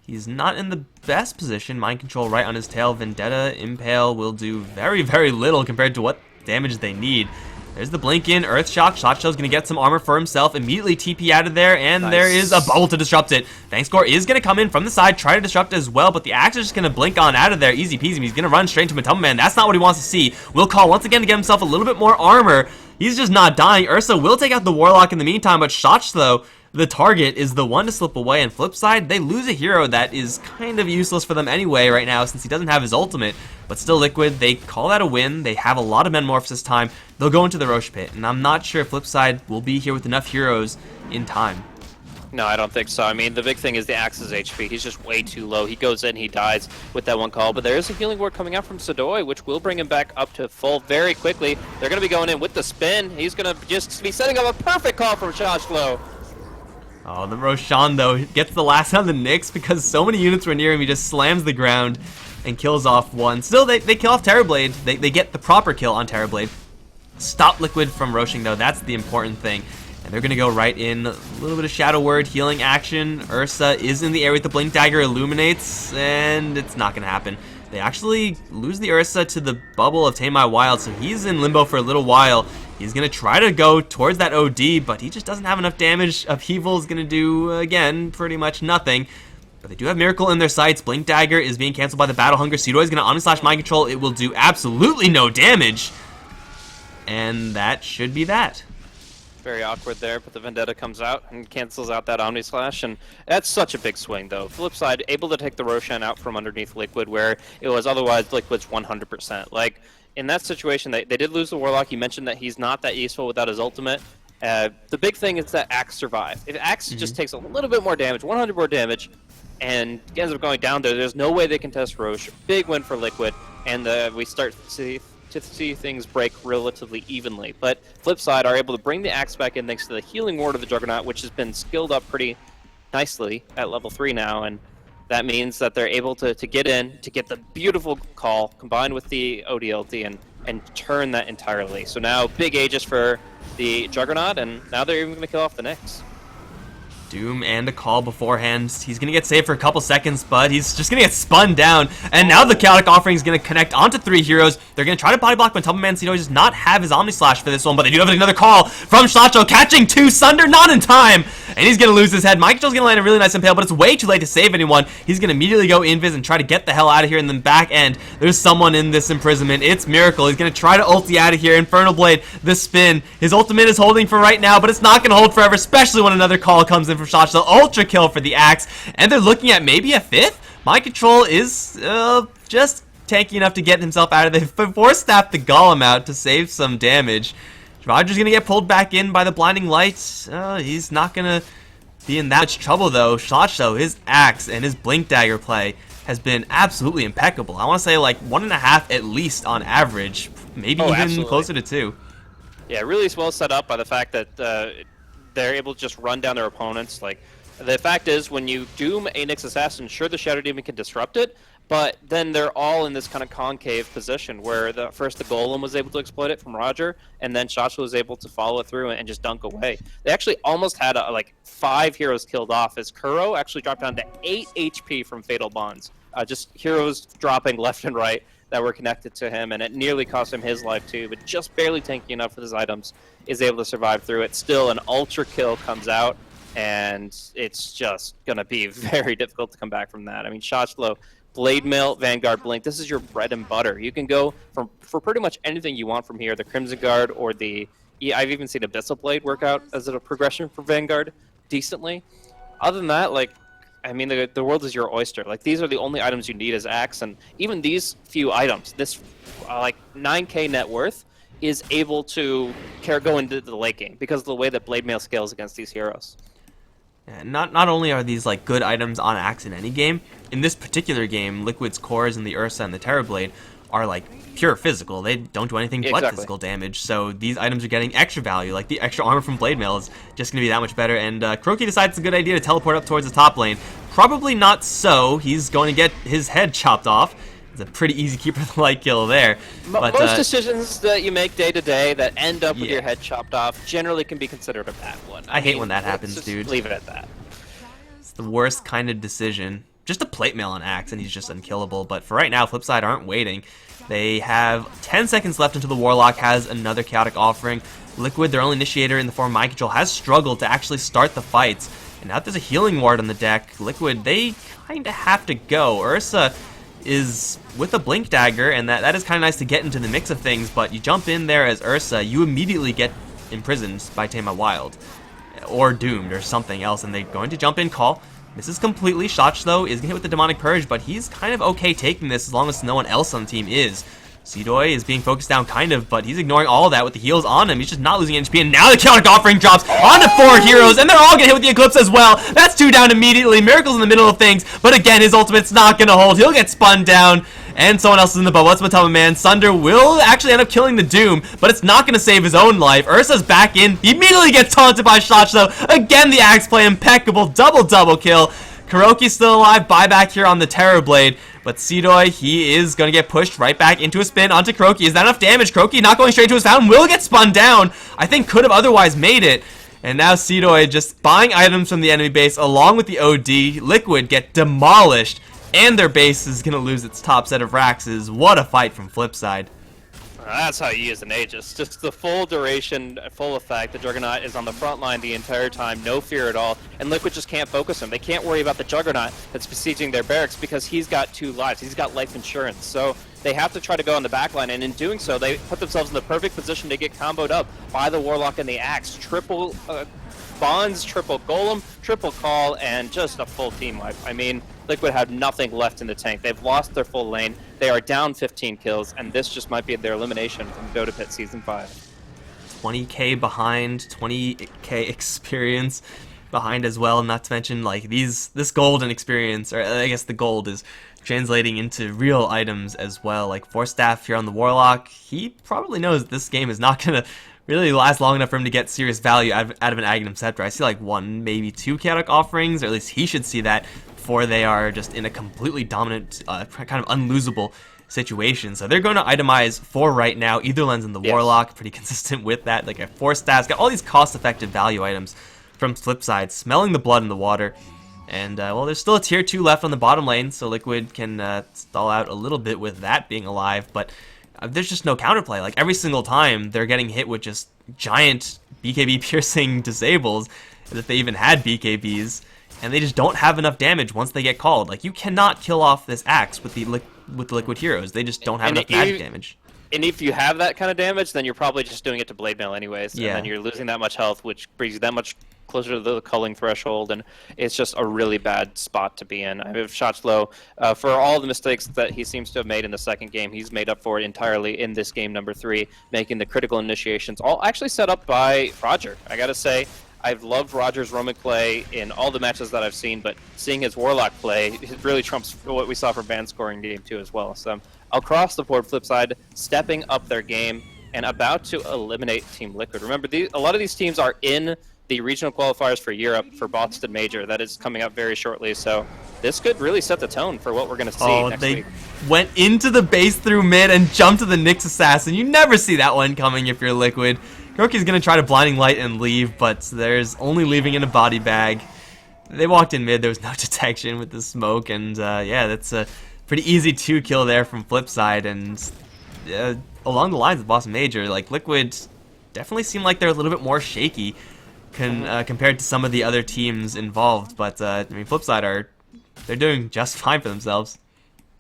He's not in the best position. Mind Control right on his tail. Vendetta, Impale will do very, very little compared to what damage they need. There's the Blink in. Earthshock. Shotshell's going to get some armor for himself. Immediately TP out of there. And nice. There is a bubble to disrupt it. Vangscore is going to come in from the side. Try to disrupt as well. But the Axe is just going to blink on out of there. Easy peasy. He's going to run straight to Matoma Man. That's not what he wants to see. Will call once again to get himself a little bit more armor. He's just not dying. Ursa will take out the Warlock in the meantime, but Shotch, though, the target, is the one to slip away. And FlipSid, they lose a hero that is kind of useless for them anyway right now since he doesn't have his ultimate. But still Liquid, they call that a win. They have a lot of Metamorphs this time. They'll go into the Roche Pit, and I'm not sure if FlipSid will be here with enough heroes in time. No, I don't think so. I mean, the big thing is the Axe's HP. He's just way too low. He goes in, he dies with that one call. But there is a healing ward coming out from Sadoy, which will bring him back up to full very quickly. They're going to be going in with the spin. He's going to just be setting up a perfect call from Shashflow. Oh, the Roshan, though, gets the last on the Nyx because so many units were near him. He just slams the ground and kills off one. Still, they kill off Terrorblade. They get the proper kill on Terrorblade. Stop Liquid from Roshing, though. That's the important thing. And they're going to go right in. A little bit of Shadow Word healing action. Ursa is in the air with the Blink Dagger, illuminates, and it's not going to happen. They actually lose the Ursa to the bubble of Tame My Wild, so he's in limbo for a little while. He's going to try to go towards that OD, but he just doesn't have enough damage. Upheaval is going to do, again, pretty much nothing. But they do have Miracle in their sights. Blink Dagger is being canceled by the Battle Hunger. Seedoi is going to Omni-Slash Mind Control. It will do absolutely no damage. And that should be that. Very awkward there, but the Vendetta comes out and cancels out that Omni Slash, and that's such a big swing, though. FlipSid able to take the Roshan out from underneath Liquid, where it was otherwise Liquid's 100%. Like, in that situation, they did lose the Warlock. You mentioned that he's not that useful without his ultimate. The big thing is that Axe survive. If Axe just takes a little bit more damage, 100 more damage, and ends up going down there, there's no way they can test Roche. Big win for Liquid, and we start to see things break relatively evenly. But FlipSid are able to bring the Axe back in thanks to the healing ward of the Juggernaut, which has been skilled up pretty nicely at level 3 now, and that means that they're able to get in, to get the beautiful call combined with the ODLT and turn that entirely. So now big Aegis for the Juggernaut, and now they're even going to kill off the Nyx. Doom and a call beforehand. He's going to get saved for a couple seconds, but he's just going to get spun down. And now the Chaotic Offering is going to connect onto 3 heroes. They're going to try to body block, but Tumbleman Seedoi does not have his Omni Slash for this one, but they do have another call from Shacho, catching 2 Sunder, not in time. And he's going to lose his head. Mike Joe's going to land a really nice impale, but it's way too late to save anyone. He's going to immediately go invis and try to get the hell out of here. In the back end, there's someone in this imprisonment. It's Miracle. He's going to try to ulti out of here. Infernal Blade, the spin. His ultimate is holding for right now, but it's not going to hold forever, especially when another call comes in from Shacho. Ultra kill for the Axe, and they're looking at maybe a 5th. Mind Control is just tanky enough to get himself out of there. Force Staff the Golem out to save some damage. Roger's gonna get pulled back in by the blinding lights. He's not gonna be in that much trouble though. Shacho, his Axe and his Blink Dagger play has been absolutely impeccable. I want to say like 1.5 at least on average, maybe even absolutely. closer to 2. Yeah, really well set up by the fact that they're able to just run down their opponents. Like, the fact is, when you doom a Nyx Assassin, sure, the Shadow Demon can disrupt it, but then they're all in this kind of concave position where first the Golem was able to exploit it from Roger, and then Shacho was able to follow it through and just dunk away. They actually almost had like 5 heroes killed off, as Kuro actually dropped down to 8 HP from Fatal Bonds. Just heroes dropping left and right that were connected to him, and it nearly cost him his life too, but just barely tanky enough with his items, is able to survive through it. Still, an ultra kill comes out, and it's just gonna be very difficult to come back from that. I mean, Shotchlow, Blade Mail, Vanguard Blink, this is your bread and butter. You can go for pretty much anything you want from here, the Crimson Guard or I've even seen Abyssal Blade work out as a progression for Vanguard decently. Other than that, like, I mean, the world is your oyster. Like, these are the only items you need as Axe, and even these few items, this like 9k net worth, is able to go into the late game because of the way that Blade Mail scales against these heroes. Yeah, not only are these like good items on Axe in any game, in this particular game, Liquid's cores and the Ursa and the Terrorblade are like pure physical. They don't do anything but physical damage, so these items are getting extra value. Like the extra armor from Blade Mail is just going to be that much better, and Croaky decides it's a good idea to teleport up towards the top lane. Probably not so. He's going to get his head chopped off. It's a pretty easy keeper the light kill there. But, most decisions that you make day to day that end up with your head chopped off generally can be considered a bad one. I hate when that happens, just dude. Leave it at that. It's the worst kind of decision. Just a plate mail on Axe and he's just unkillable, but for right now, FlipSid aren't waiting. They have 10 seconds left until the Warlock has another Chaotic Offering. Liquid, their only initiator in the form of Mind Control, has struggled to actually start the fights. And now that there's a healing ward on the deck, Liquid, they kind of have to go. Ursa is with a Blink Dagger, and that is kind of nice to get into the mix of things, but you jump in there as Ursa, you immediately get imprisoned by Tame My Wild. Or doomed, or something else, and they're going to jump in call. Misses completely. Shotch, though, is hit with the Demonic Purge, but he's kind of okay taking this as long as no one else on the team is. Seedoi is being focused down, kind of, but he's ignoring all of that with the heals on him. He's just not losing HP, and now the Chaotic Offering drops onto 4 heroes, and they're all gonna hit with the Eclipse as well. That's 2 down immediately. Miracle's in the middle of things, but again, his ultimate's not gonna hold. He'll get spun down, and someone else is in the boat. What's Matama Man? Sunder will actually end up killing the Doom, but it's not gonna save his own life. Ursa's back in. He immediately gets taunted by Shotch, though. Again, the Axe play impeccable. Double kill. Kuroki's still alive, buyback here on the Terrorblade, but Seedoi, he is going to get pushed right back into a spin onto Kuroki. Is that enough damage? Kuroki not going straight to his fountain, will get spun down. I think could have otherwise made it. And now Seedoy just buying items from the enemy base along with the OD. Liquid get demolished, and their base is going to lose its top set of Raxes. What a fight from FlipSid. That's how you use an Aegis. Just the full duration, full effect. The Juggernaut is on the front line the entire time, no fear at all. And Liquid just can't focus him. They can't worry about the Juggernaut that's besieging their barracks because he's got 2 lives. He's got life insurance. So they have to try to go on the back line, and in doing so, they put themselves in the perfect position to get comboed up by the Warlock and the Axe. Triple Bonds, triple Golem, triple Call, and just a full team wipe. I mean, Liquid have nothing left in the tank. They've lost their full lane. They are down 15 kills, and this just might be their elimination from DotaPit Season 5. 20k behind, 20k experience behind as well, not to mention like this golden experience, or I guess the gold is translating into real items as well. Like Force Staff here on the Warlock, he probably knows this game is not gonna really last long enough for him to get serious value out of an Aghanim Scepter. I see like 1, maybe 2 chaotic offerings, or at least he should see that before they are just in a completely dominant, kind of unlosable situation. So they're going to itemize for right now. Either Lens and the Warlock, pretty consistent with that. Like a Force Staff, got all these cost-effective value items from FlipSid, smelling the blood in the water. And, well, there's still a tier 2 left on the bottom lane, so Liquid can stall out a little bit with that being alive, but there's just no counterplay. Like, every single time, they're getting hit with just giant BKB-piercing disables, as if they even had BKBs, and they just don't have enough damage once they get called. Like, you cannot kill off this Axe with the Liquid heroes. They just don't have enough magic damage. And if you have that kind of damage, then you're probably just doing it to blade mail anyways, Yeah. and then you're losing that much health, which brings you that much closer to the culling threshold, and it's just a really bad spot to be in. I mean, Shotzlow, for all the mistakes that he seems to have made in the second game, he's made up for it entirely in this game number 3, making the critical initiations, all actually set up by Roger. I gotta say, I've loved Roger's roaming play in all the matches that I've seen, but seeing his Warlock play, it really trumps what we saw from Van scoring game 2 as well. So across the board, FlipSid stepping up their game and about to eliminate Team Liquid. Remember, a lot of these teams are in the regional qualifiers for Europe for Boston Major. That is coming up very shortly, so this could really set the tone for what we're going to see next week. Went into the base through mid and jumped to the Nyx Assassin. You never see that one coming if you're Liquid. Kuroky's going to try to Blinding Light and leave, but there's only leaving in a body bag. They walked in mid, there was no detection with the smoke, and yeah, that's a pretty easy 2-kill there from FlipSid, and along the lines of Boston Major, like Liquid definitely seem like they're a little bit more shaky compared to some of the other teams involved, but I mean, FlipSid they're doing just fine for themselves.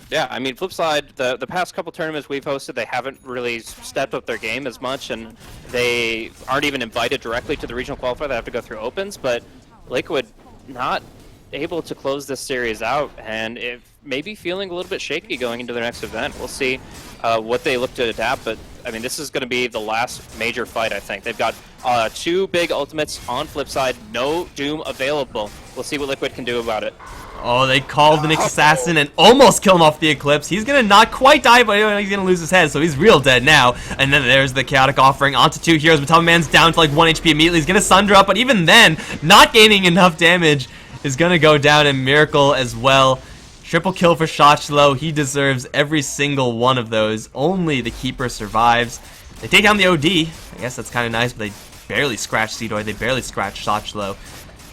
Yeah, I mean, FlipSid, the past couple tournaments we've hosted, they haven't really stepped up their game as much, and they aren't even invited directly to the regional qualifier. They have to go through opens, but Liquid not able to close this series out, and it may be feeling a little bit shaky going into their next event. We'll see what they look to adapt, but I mean, this is going to be the last major fight, I think. They've got 2 big ultimates on FlipSid, no Doom available. We'll see what Liquid can do about it. Oh, they called the Nyx Assassin and almost kill him off the Eclipse. He's going to not quite die, but he's going to lose his head, so he's real dead now. And then there's the Chaotic Offering onto 2 heroes. Matama Man's down to like 1 HP immediately. He's going to Sunder up, but even then, not gaining enough damage is going to go down, and Miracle as well. Triple kill for Shotzlow. He deserves every single one of those. Only the Keeper survives. They take down the OD. I guess that's kind of nice, but they barely scratch Seedoy. They barely scratch Shotzlow.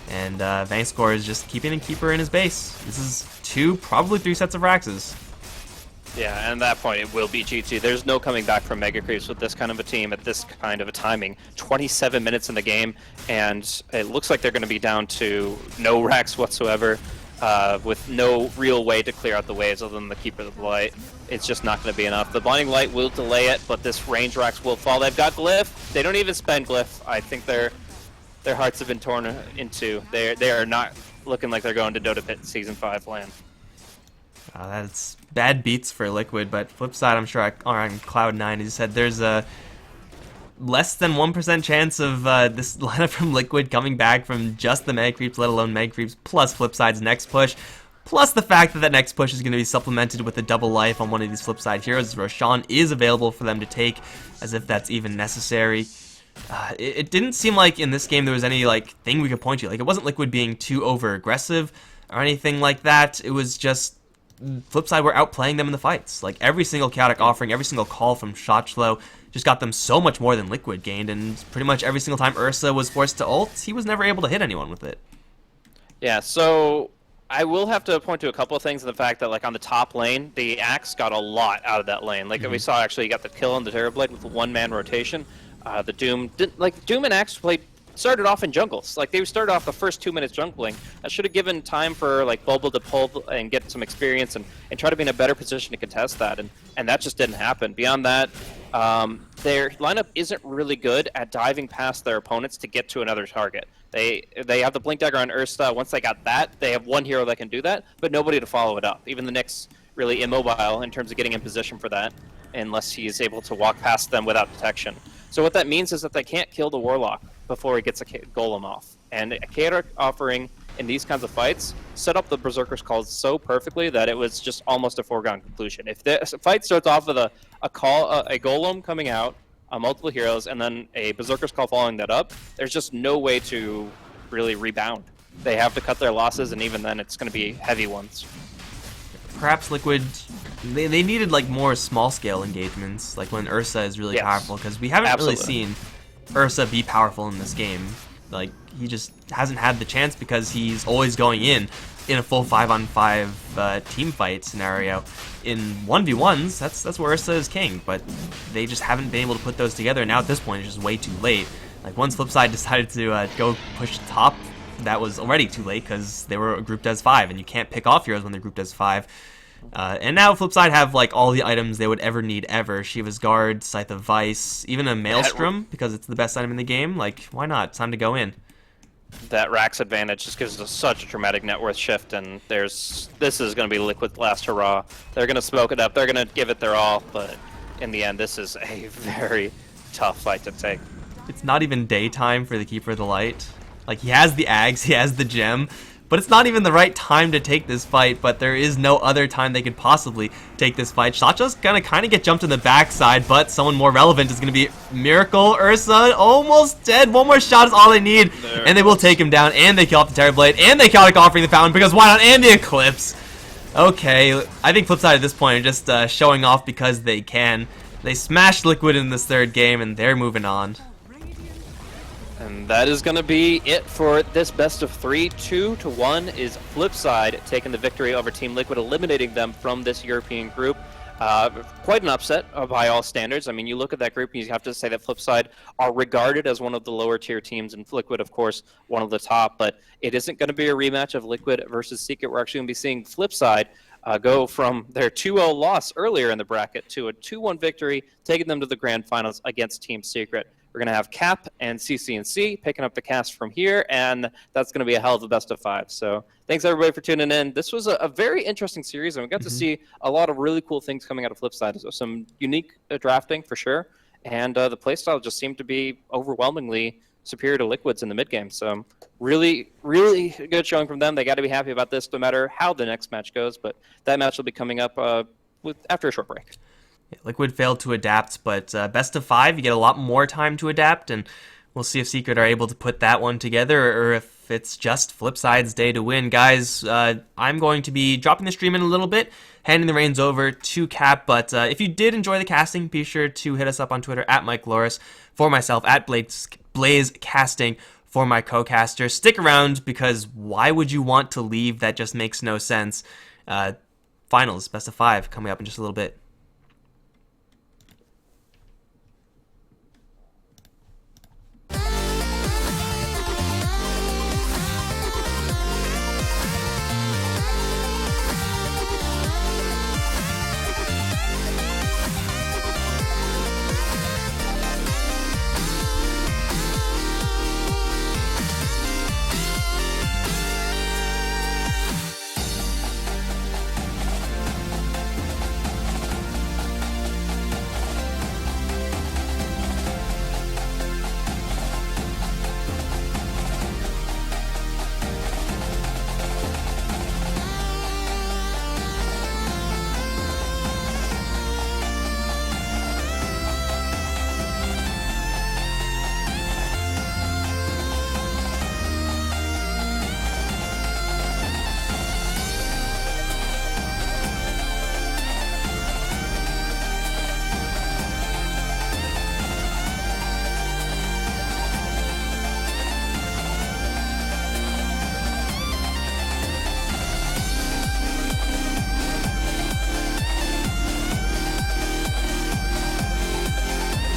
And Vangscore is just keeping a Keeper in his base. This is 2, probably 3 sets of Raxes. Yeah, and at that point, it will be GG. There's no coming back from Mega Creeps with this kind of a team at this kind of a timing. 27 minutes in the game, and it looks like they're going to be down to no Rax whatsoever, with no real way to clear out the waves other than the Keeper of the Light. It's just not going to be enough. The Blinding Light will delay it, but this range Rax will fall. They've got Glyph. They don't even spend Glyph. I think their hearts have been torn into. They are not looking like they're going to DotaPit Season 5 land. That's bad beats for Liquid, but FlipSid, I'm sure on Cloud9, as you said, there's a less than 1% chance of this lineup from Liquid coming back from just the Mega Creeps, let alone Mega Creeps, plus FlipSid's next push, plus the fact that next push is going to be supplemented with a double life on one of these FlipSid heroes. Roshan is available for them to take, as if that's even necessary. It didn't seem like in this game there was any like thing we could point to. Like, it wasn't Liquid being too over aggressive or anything like that. It was just FlipSid were outplaying them in the fights. Like, every single chaotic offering, every single call from Shotchlow just got them so much more than Liquid gained, and pretty much every single time Ursa was forced to ult, he was never able to hit anyone with it. Yeah, so I will have to point to a couple of things in the fact that, like, on the top lane, the Axe got a lot out of that lane. Like, we saw, actually, he got the kill on the Terrorblade with a one-man rotation. The Doom didn't, like, Doom and Axe started off in jungles. Like, they started off the first 2 minutes jungling. That should have given time for, like, Bulbul to pull and get some experience and try to be in a better position to contest that, and that just didn't happen. Beyond that, their lineup isn't really good at diving past their opponents to get to another target. They have the Blink Dagger on Ursa. Once they got that, they have one hero that can do that, but nobody to follow it up. Even the Nyx really immobile in terms of getting in position for that, unless he's able to walk past them without detection. So what that means is that they can't kill the Warlock before he gets a golem off. And a chaotic offering in these kinds of fights set up the Berserker's calls so perfectly that it was just almost a foregone conclusion. If the fight starts off with a golem coming out, multiple heroes, and then a Berserker's call following that up, there's just no way to really rebound. They have to cut their losses, and even then it's going to be heavy ones. Perhaps Liquid, they needed like more small-scale engagements, like when Ursa is really powerful, because we haven't really seen Ursa be powerful in this game. Like, he just hasn't had the chance because he's always going in a full 5-on-5 team fight scenario. In 1v1s, that's where Ursa is king, but they just haven't been able to put those together, and now at this point it's just way too late. Like, once FlipSid decided to go push top, that was already too late because they were grouped as 5, and you can't pick off heroes when they're grouped as 5. And now FlipSid have like all the items they would ever need ever. Shiva's Guard, Scythe of Vice, even a Maelstrom, because it's the best item in the game. Like, why not? It's time to go in. That Rax advantage just gives us such a dramatic net worth shift, and this is going to be Liquid's last hurrah. They're going to smoke it up. They're going to give it their all, but in the end, this is a very tough fight to take. It's not even daytime for the Keeper of the Light. Like, he has the Ags, he has the gem, but it's not even the right time to take this fight, but there is no other time they could possibly take this fight. Shotja's gonna kind of get jumped in the backside, but someone more relevant is gonna be Miracle. Ursa almost dead. One more shot is all they need, and they will take him down, and they kill off the Terrorblade, and they chaotic offering the Fountain, because why not, and the Eclipse. Okay, I think FlipSid at this point are just showing off because they can. They smashed Liquid in this third game, and they're moving on. And that is going to be it for this best of 3. 2-1 is FlipSid taking the victory over Team Liquid, eliminating them from this European group. Quite an upset by all standards. I mean, you look at that group, and you have to say that FlipSid are regarded as one of the lower tier teams, and Liquid, of course, one of the top. But it isn't going to be a rematch of Liquid versus Secret. We're actually going to be seeing FlipSid go from their 2-0 loss earlier in the bracket to a 2-1 victory, taking them to the grand finals against Team Secret. We're going to have Cap and CCNC picking up the cast from here, and that's going to be a hell of a best of 5. So thanks, everybody, for tuning in. This was a very interesting series, and we got to see a lot of really cool things coming out of FlipSid. So some unique drafting, for sure, and the playstyle just seemed to be overwhelmingly superior to Liquid's in the mid-game. So really, really good showing from them. They got to be happy about this no matter how the next match goes, but that match will be coming up after a short break. Yeah, Liquid failed to adapt, but best of 5, you get a lot more time to adapt, and we'll see if Secret are able to put that one together, or if it's just FlipSid's day to win. Guys, I'm going to be dropping the stream in a little bit, handing the reins over to Cap, but if you did enjoy the casting, be sure to hit us up on Twitter at Mike Loris, for myself at Blaze Casting, for my co-caster. Stick around, because why would you want to leave? That just makes no sense. Finals, best of 5, coming up in just a little bit.